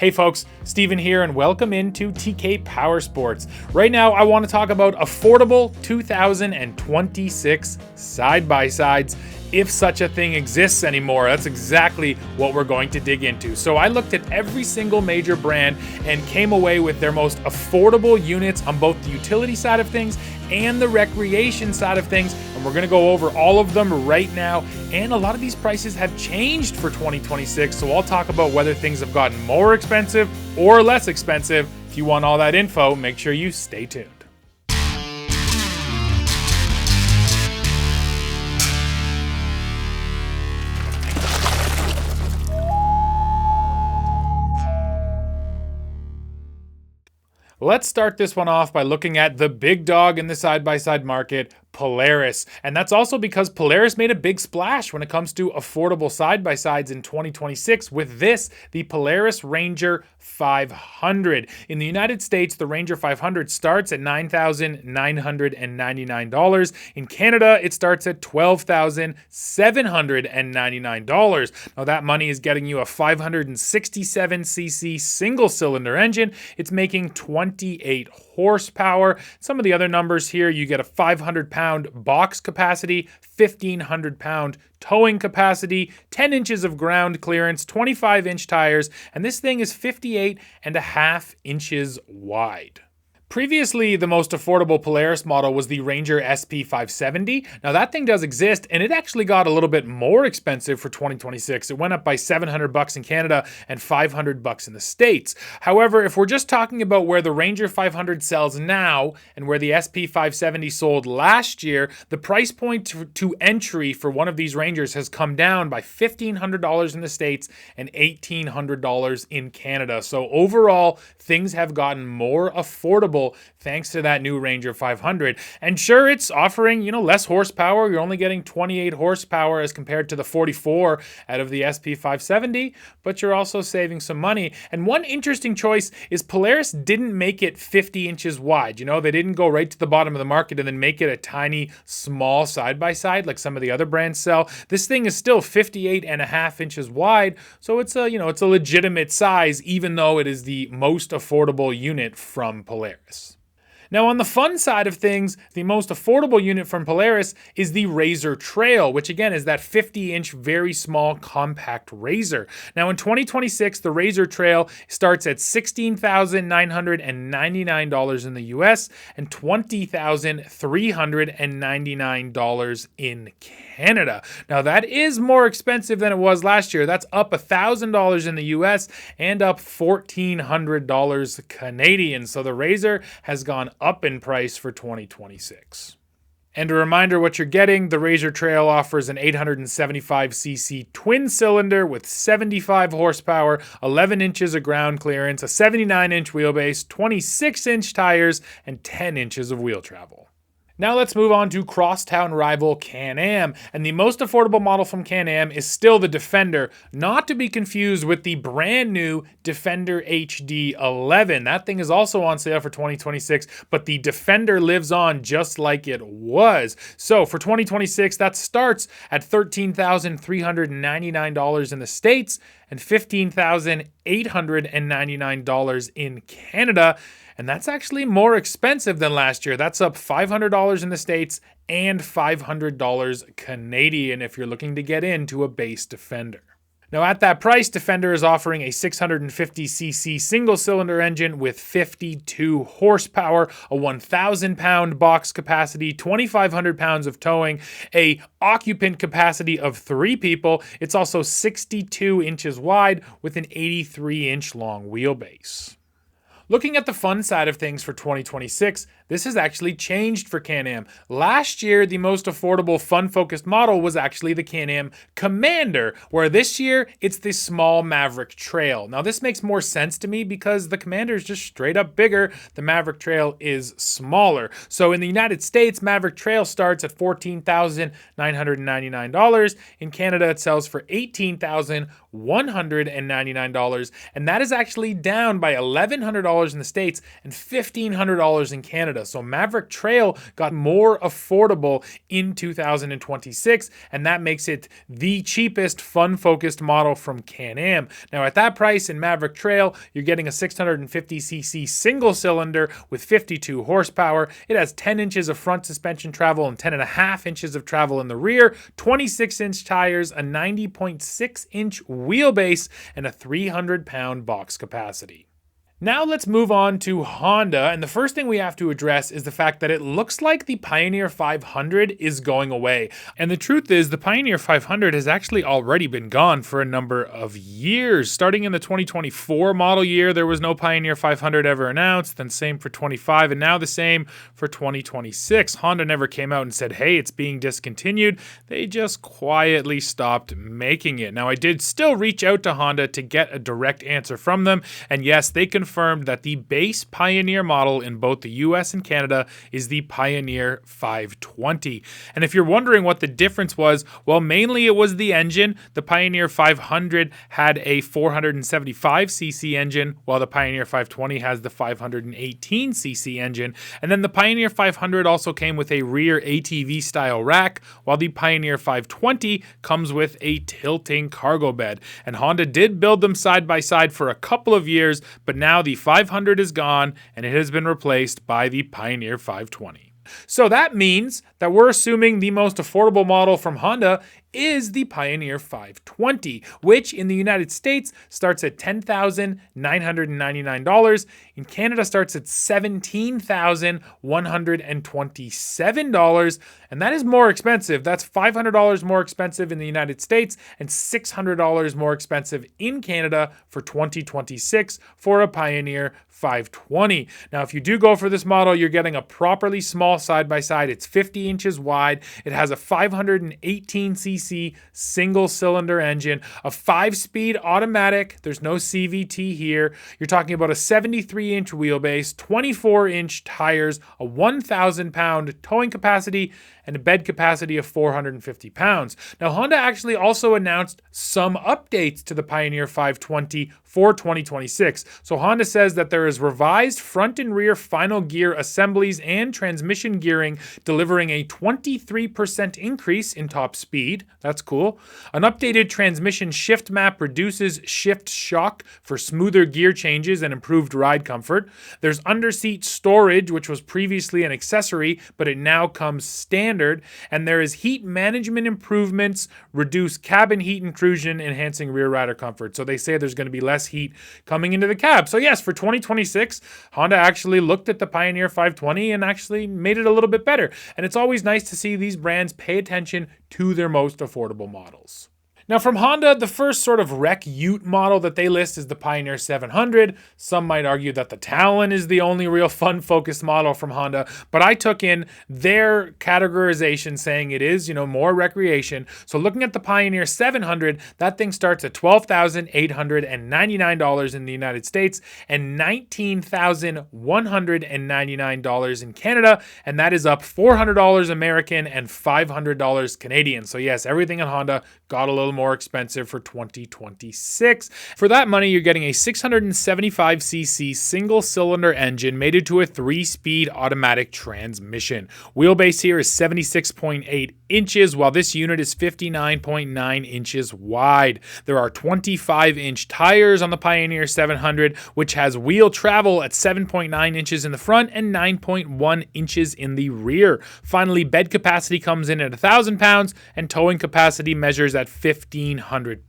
Hey folks, Steven here and welcome into TK Power Sports. Right now I want to talk about affordable 2026 side-by-sides, if such a thing exists anymore. That's exactly what we're going to dig into. So I looked at every single major brand and came away with their most affordable units on both the utility side of things and the recreation side of things, and we're going to go over all of them right now. And a lot of these prices have changed for 2026, so I'll talk about whether things have gotten more expensive or less expensive. If you want all that info, make sure you stay tuned. Let's start this one off by looking at the big dog in the side-by-side market, Polaris. And that's also because Polaris made a big splash when it comes to affordable side-by-sides in 2026 with this, the Polaris Ranger 500. In the United States, the Ranger 500 starts at $9,999. In Canada, it starts at $12,799. Now that money is getting you a 567cc single-cylinder engine. It's making 28 horsepower. Some of the other numbers here, you get a 500-pound box capacity, 1,500-pound towing capacity, 10 inches of ground clearance, 25-inch tires, and this thing is 58.5 inches wide. Previously, the most affordable Polaris model was the Ranger SP570. Now that thing does exist, and it actually got a little bit more expensive for 2026. It went up by $700 in Canada and $500 in the States. However, if we're just talking about where the Ranger 500 sells now and where the SP570 sold last year, the price point to entry for one of these Rangers has come down by $1,500 in the States and $1,800 in Canada. So overall, things have gotten more affordable thanks to that new Ranger 500. And sure, it's offering, less horsepower. You're only getting 28 horsepower as compared to the 44 out of the SP570, but you're also saving some money. And one interesting choice is Polaris didn't make it 50 inches wide. They didn't go right to the bottom of the market and then make it a tiny, small side-by-side like some of the other brands sell. This thing is still 58.5 inches wide, so it's a legitimate size, even though it is the most affordable unit from Polaris. Now on the fun side of things, the most affordable unit from Polaris is the Razor Trail, which again is that 50-inch very small compact Razor. Now in 2026, the Razor Trail starts at $16,999 in the US and $20,399 in Canada. Now that is more expensive than it was last year. That's up $1,000 in the US and up $1,400 Canadian. So the Razor has gone up in price for 2026. And a reminder what you're getting, the Razor Trail offers an 875cc twin cylinder with 75 horsepower, 11 inches of ground clearance, a 79-inch wheelbase, 26-inch tires, and 10 inches of wheel travel. Now let's move on to crosstown rival Can-Am, and the most affordable model from Can-Am is still the Defender, not to be confused with the brand new Defender HD 11. That thing is also on sale for 2026, but the Defender lives on just like it was. So for 2026, that starts at $13,399 in the States and $15,899 in Canada. And that's actually more expensive than last year. That's up $500 in the States and $500 Canadian if you're looking to get into a base Defender. Now at that price, Defender is offering a 650cc single-cylinder engine with 52 horsepower, a 1,000-pound box capacity, 2,500 pounds of towing, a occupant capacity of 3 people. It's also 62 inches wide with an 83-inch long wheelbase. Looking at the fun side of things for 2026, this has actually changed for Can-Am. Last year, the most affordable fun-focused model was actually the Can-Am Commander, where this year, it's the small Maverick Trail. Now, this makes more sense to me because the Commander is just straight up bigger. The Maverick Trail is smaller. So in the United States, Maverick Trail starts at $14,999. In Canada, it sells for $18,199, and that is actually down by $1,100 $1,600 in the States and $1,500 in Canada. So Maverick Trail got more affordable in 2026, and that makes it the cheapest fun-focused model from Can-Am. Now at that price in Maverick Trail, you're getting a 650cc single cylinder with 52 horsepower. It has 10 inches of front suspension travel and 10.5 inches of travel in the rear, 26-inch tires, a 90.6-inch wheelbase, and a 300-pound box capacity. Now let's move on to Honda, and the first thing we have to address is the fact that it looks like the Pioneer 500 is going away. And the truth is, the Pioneer 500 has actually already been gone for a number of years. Starting in the 2024 model year, there was no Pioneer 500 ever announced, then same for 25, and now the same for 2026. Honda never came out and said, hey, it's being discontinued. They just quietly stopped making it. Now, I did still reach out to Honda to get a direct answer from them, and yes, they confirmed that the base Pioneer model in both the US and Canada is the Pioneer 520. And if you're wondering what the difference was, well, mainly it was the engine. The Pioneer 500 had a 475cc engine, while the Pioneer 520 has the 518cc engine. And then the Pioneer 500 also came with a rear ATV style rack, while the Pioneer 520 comes with a tilting cargo bed. And Honda did build them side by side for a couple of years, but now the 500 is gone and it has been replaced by the Pioneer 520. So that means that we're assuming the most affordable model from Honda is the Pioneer 520, which in the United States starts at $10,999. In Canada starts at $17,127, and that is more expensive. That's $500 more expensive in the United States and $600 more expensive in Canada for 2026 for a Pioneer 520. Now, if you do go for this model, you're getting a properly small side-by-side. It's 50 inches wide. It has a 518cc single cylinder engine, a 5-speed automatic. There's no CVT here. You're talking about a 73-inch wheelbase, 24-inch tires, a 1,000-pound towing capacity, and a bed capacity of 450 pounds. Now, Honda actually also announced some updates to the Pioneer 520 for 2026. So Honda says that there is revised front and rear final gear assemblies and transmission gearing, delivering a 23% increase in top speed. That's cool. An updated transmission shift map reduces shift shock for smoother gear changes and improved ride comfort. There's underseat storage, which was previously an accessory, but it now comes standard. And there is heat management improvements, reduce cabin heat intrusion, enhancing rear rider comfort. So they say there's going to be less heat coming into the cab. So yes, for 2026, Honda actually looked at the Pioneer 520 and actually made it a little bit better. And it's always nice to see these brands pay attention to their most affordable models. Now from Honda, the first sort of rec ute model that they list is the Pioneer 700. Some might argue that the Talon is the only real fun-focused model from Honda, but I took in their categorization saying it is, more recreation. So looking at the Pioneer 700, that thing starts at $12,899 in the United States and $19,199 in Canada, and that is up $400 American and $500 Canadian. So yes, everything in Honda got a little more expensive for 2026. For that money, you're getting a 675cc single-cylinder engine mated to a 3-speed automatic transmission. Wheelbase here is 76.8 inches, while this unit is 59.9 inches wide. There are 25-inch tires on the Pioneer 700, which has wheel travel at 7.9 inches in the front and 9.1 inches in the rear. Finally, bed capacity comes in at 1,000 pounds, and towing capacity measures at 1,500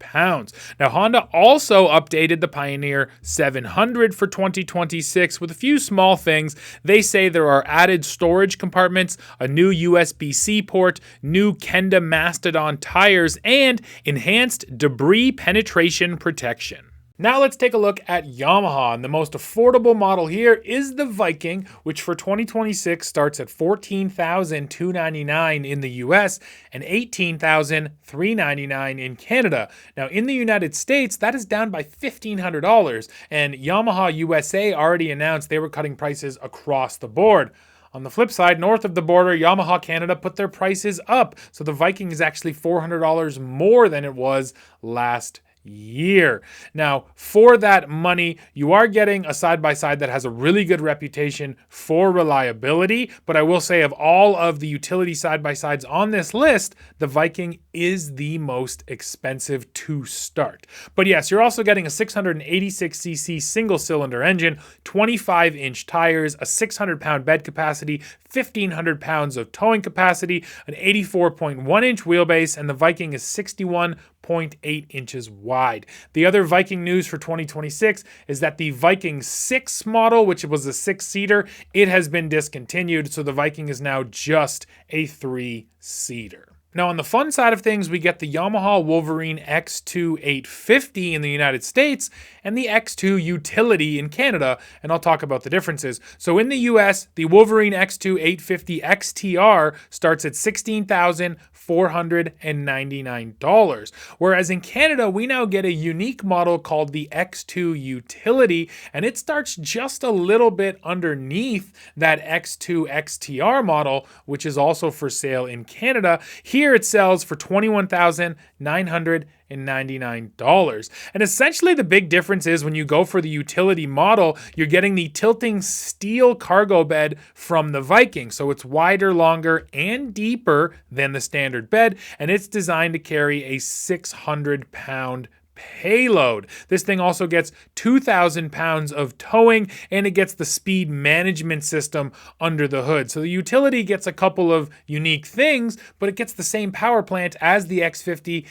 pounds. Now, Honda also updated the Pioneer 700 for 2026 with a few small things. They say there are added storage compartments, a new USB-C port, new Kenda Mastodon tires, and enhanced debris penetration protection. Now let's take a look at Yamaha, and the most affordable model here is the Viking, which for 2026 starts at $14,299 in the US and $18,399 in Canada. Now in the United States, that is down by $1,500, and Yamaha USA already announced they were cutting prices across the board. On the flip side, north of the border, Yamaha Canada put their prices up, so the Viking is actually $400 more than it was last year. Now, for that money, you are getting a side-by-side that has a really good reputation for reliability, but I will say of all of the utility side-by-sides on this list, the Viking is the most expensive to start. But yes, you're also getting a 686cc single-cylinder engine, 25-inch tires, a 600-pound bed capacity, 1,500 pounds of towing capacity, an 84.1-inch wheelbase, and the Viking is 61.8 inches wide. The other Viking news for 2026 is that the Viking 6 model, which was a 6-seater, it has been discontinued, so the Viking is now just a 3-seater. Now, on the fun side of things, we get the Yamaha Wolverine X2 850 in the United States and the X2 Utility in Canada, and I'll talk about the differences. So in the US, the Wolverine X2 850 XTR starts at $16,499, whereas in Canada, we now get a unique model called the X2 Utility, and it starts just a little bit underneath that X2 XTR model, which is also for sale in Canada. Here it sells for $21,999. And essentially the big difference is when you go for the utility model, you're getting the tilting steel cargo bed from the Viking. So it's wider, longer, and deeper than the standard bed, and it's designed to carry a 600-pound payload. This thing also gets 2,000 pounds of towing, and it gets the speed management system under the hood. So the utility gets a couple of unique things, but it gets the same power plant as the X50,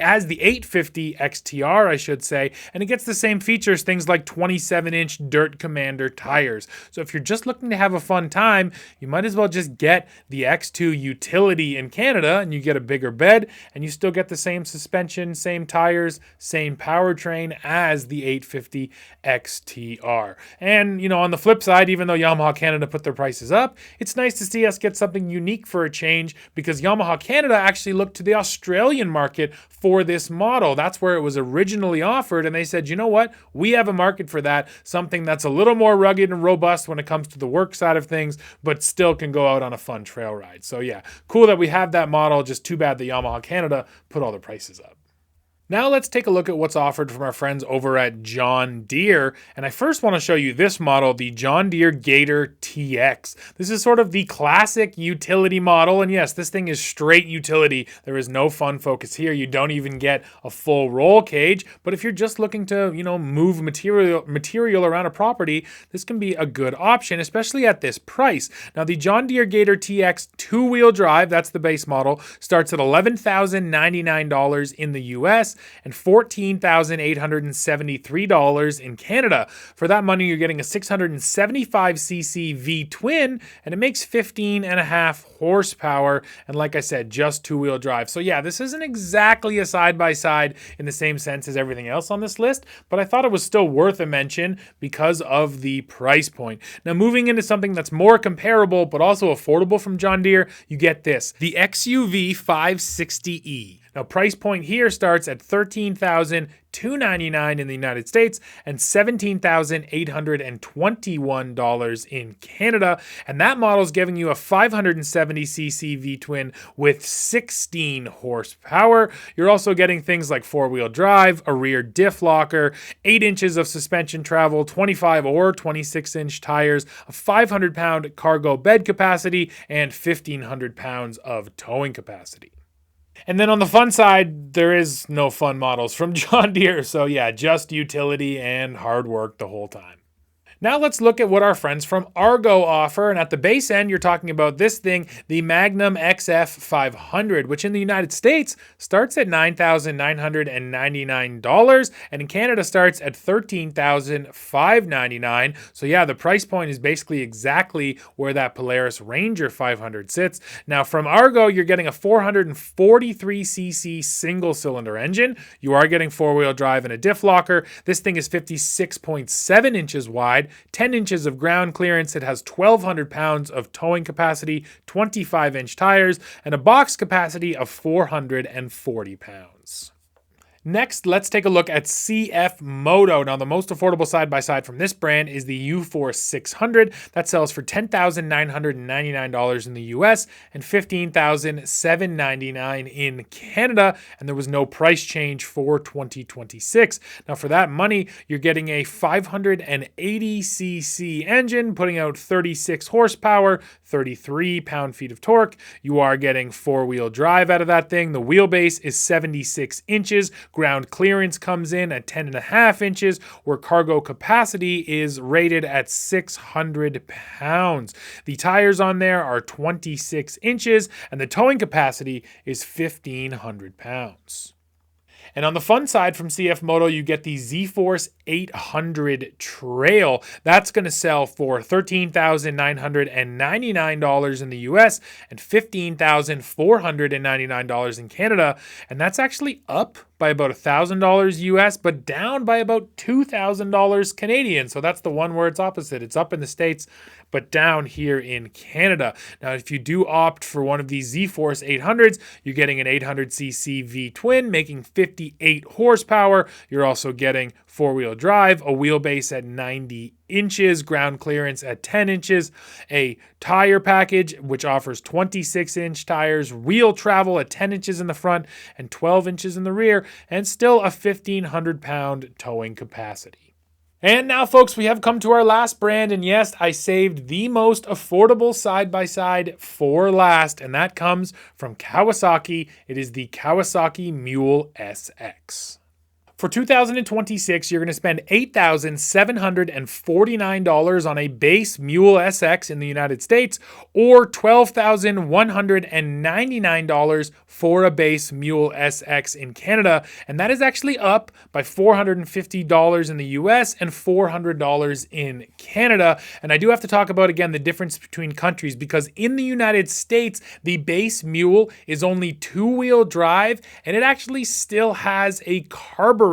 as the 850 XTR, I should say, and it gets the same features, things like 27-inch Dirt Commander tires. So if you're just looking to have a fun time, you might as well just get the X2 Utility in Canada, and you get a bigger bed, and you still get the same suspension, same tires, same powertrain as the 850 XTR. And, you know, on the flip side, even though Yamaha Canada put their prices up, it's nice to see us get something unique for a change, because Yamaha Canada actually looked to the Australian market for this model. That's where it was originally offered, and they said, you know what, we have a market for that, something that's a little more rugged and robust when it comes to the work side of things, but still can go out on a fun trail ride. So yeah, cool that we have that model, just too bad the Yamaha Canada put all the prices up. Now let's take a look at what's offered from our friends over at John Deere. And I first want to show you this model, the John Deere Gator TX. This is sort of the classic utility model. And yes, this thing is straight utility. There is no fun focus here. You don't even get a full roll cage. But if you're just looking to, you know, move material around a property, this can be a good option, especially at this price. Now the John Deere Gator TX 2-wheel drive, that's the base model, starts at $11,099 in the US and $14,873 in Canada. For that money, you're getting a 675cc V-twin, and it makes 15.5 horsepower, and like I said, just 2-wheel drive. So yeah, this isn't exactly a side-by-side in the same sense as everything else on this list, but I thought it was still worth a mention because of the price point. Now, moving into something that's more comparable but also affordable from John Deere, you get this, the XUV 560E. Now, price point here starts at $13,299 in the United States and $17,821 in Canada. And that model is giving you a 570cc V-twin with 16 horsepower. You're also getting things like 4-wheel drive, a rear diff locker, 8 inches of suspension travel, 25 or 26-inch tires, a 500-pound cargo bed capacity, and 1,500 pounds of towing capacity. And then on the fun side, there is no fun models from John Deere. So yeah, just utility and hard work the whole time. Now let's look at what our friends from Argo offer. And at the base end, you're talking about this thing, the Magnum XF 500, which in the United States starts at $9,999, and in Canada starts at $13,599. So yeah, the price point is basically exactly where that Polaris Ranger 500 sits. Now from Argo, you're getting a 443cc single-cylinder engine. You are getting 4-wheel drive and a diff locker. This thing is 56.7 inches wide. 10 inches of ground clearance. It has 1,200 pounds of towing capacity, 25-inch tires, and a box capacity of 440 pounds. Next, let's take a look at CF Moto. Now, the most affordable side-by-side from this brand is the U4 600. That sells for $10,999 in the US and $15,799 in Canada, and there was no price change for 2026. Now, for that money, you're getting a 580cc engine, putting out 36 horsepower, 33 pound-feet of torque. You are getting four-wheel drive out of that thing. The wheelbase is 76 inches. Ground clearance comes in at 10.5 inches, where cargo capacity is rated at 600 pounds. The tires on there are 26 inches, and the towing capacity is 1,500 pounds. And on the fun side from CF Moto, you get the Z-Force 800 Trail. That's going to sell for $13,999 in the US and $15,499 in Canada. And that's actually up by about $1,000 US, but down by about $2,000 Canadian. So that's the one where it's opposite. It's up in the States, but down here in Canada. Now, if you do opt for one of these Z-Force 800s, you're getting an 800cc V-twin, making 58 horsepower. You're also getting four-wheel drive, a wheelbase at 90 inches, ground clearance at 10 inches, a tire package which offers 26-inch tires, wheel travel at 10 inches in the front and 12 inches in the rear, and still a 1,500-pound towing capacity. And now, folks, we have come to our last brand, and yes, I saved the most affordable side-by-side for last, and that comes from Kawasaki. It is the Kawasaki Mule SX. For 2026, you're going to spend $8,749 on a base Mule SX in the United States, or $12,199 for a base Mule SX in Canada. And that is actually up by $450 in the US and $400 in Canada. And I do have to talk about, again, the difference between countries, because in the United States, the base Mule is only two-wheel drive, and it actually still has a carburetor.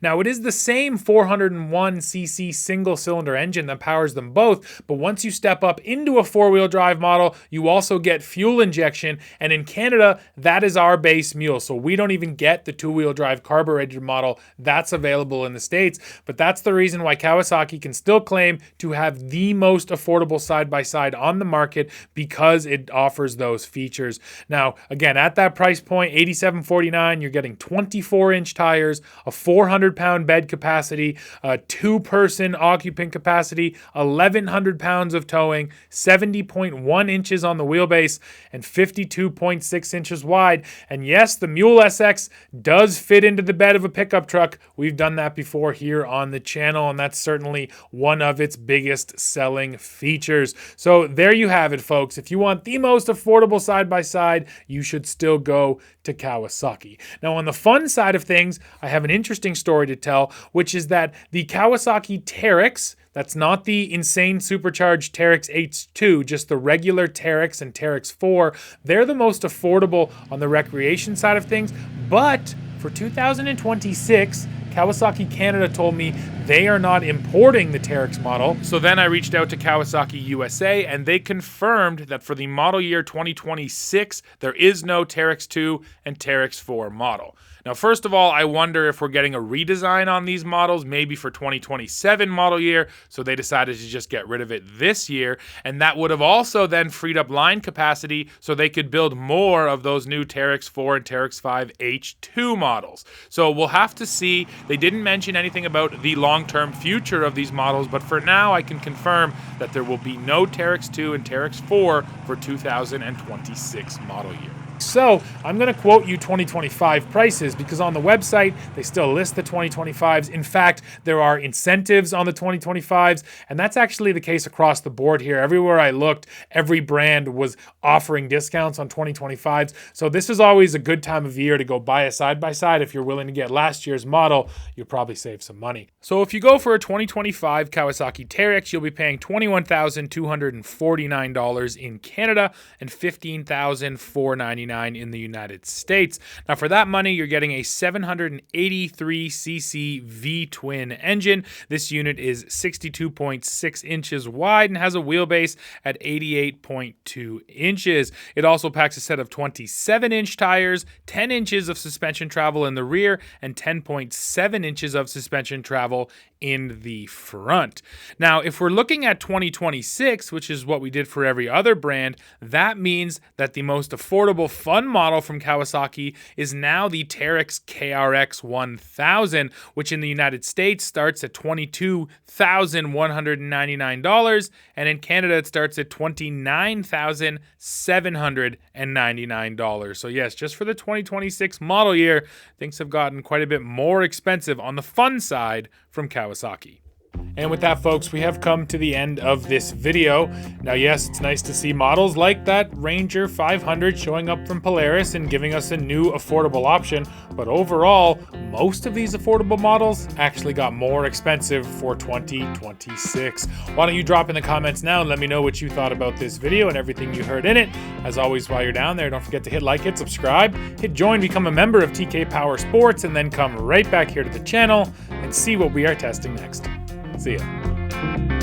Now, it is the same 401cc single-cylinder engine that powers them both, but once you step up into a four-wheel drive model, you also get fuel injection, and in Canada, that is our base Mule, so we don't even get the two-wheel drive carbureted model that's available in the States, but that's the reason why Kawasaki can still claim to have the most affordable side-by-side on the market, because it offers those features. Now, again, at that price point, $87.49, you're getting 24-inch tires, a 400-pound bed capacity, a two-person occupant capacity, 1,100 pounds of towing, 70.1 inches on the wheelbase, and 52.6 inches wide. And yes, the Mule SX does fit into the bed of a pickup truck. We've done that before here on the channel, and that's certainly one of its biggest selling features. So there you have it, folks. If you want the most affordable side-by-side, you should still go to Kawasaki. Now, on the fun side of things, I have an interesting story to tell, which is that the Kawasaki Teryx, that's not the insane supercharged Teryx H2, just the regular Teryx and Teryx 4, they're the most affordable on the recreation side of things. But for 2026, Kawasaki Canada told me they are not importing the Teryx model. So then I reached out to Kawasaki USA, and they confirmed that for the model year 2026, there is no Teryx 2 and Teryx 4 model. Now, first of all, I wonder if we're getting a redesign on these models, maybe for 2027 model year, so they decided to just get rid of it this year, and that would have also then freed up line capacity so they could build more of those new Teryx 4 and Teryx 5 H2 models. So we'll have to see. They didn't mention anything about the long-term future of these models, but for now I can confirm that there will be no Teryx 2 and Teryx 4 for 2026 model year. So I'm going to quote you 2025 prices, because on the website, they still list the 2025s. In fact, there are incentives on the 2025s, and that's actually the case across the board here. Everywhere I looked, every brand was offering discounts on 2025s. So this is always a good time of year to go buy a side-by-side. If you're willing to get last year's model, you'll probably save some money. So if you go for a 2025 Kawasaki Teryx, you'll be paying $21,249 in Canada and $15,499 $1,999 in the United States. Now for that money, you're getting a 783cc V-twin engine. This unit is 62.6 inches wide and has a wheelbase at 88.2 inches. It also packs a set of 27-inch tires, 10 inches of suspension travel in the rear, and 10.7 inches of suspension travel in the front. Now, if we're looking at 2026, which is what we did for every other brand, that means that the most affordable fun model from Kawasaki is now the Teryx KRX 1000, which in the United States starts at $22,199, and in Canada it starts at $29,799. So yes, just for the 2026 model year, things have gotten quite a bit more expensive on the fun side from Kawasaki. And with that, folks, we have come to the end of this video. Now, yes, it's nice to see models like that Ranger 500 showing up from Polaris and giving us a new affordable option, but overall, most of these affordable models actually got more expensive for 2026. Why don't you drop in the comments now and let me know what you thought about this video and everything you heard in it. As always, while you're down there, don't forget to hit like, hit subscribe, hit join, become a member of TK Power Sports, and then come right back here to the channel and see what we are testing next. See ya.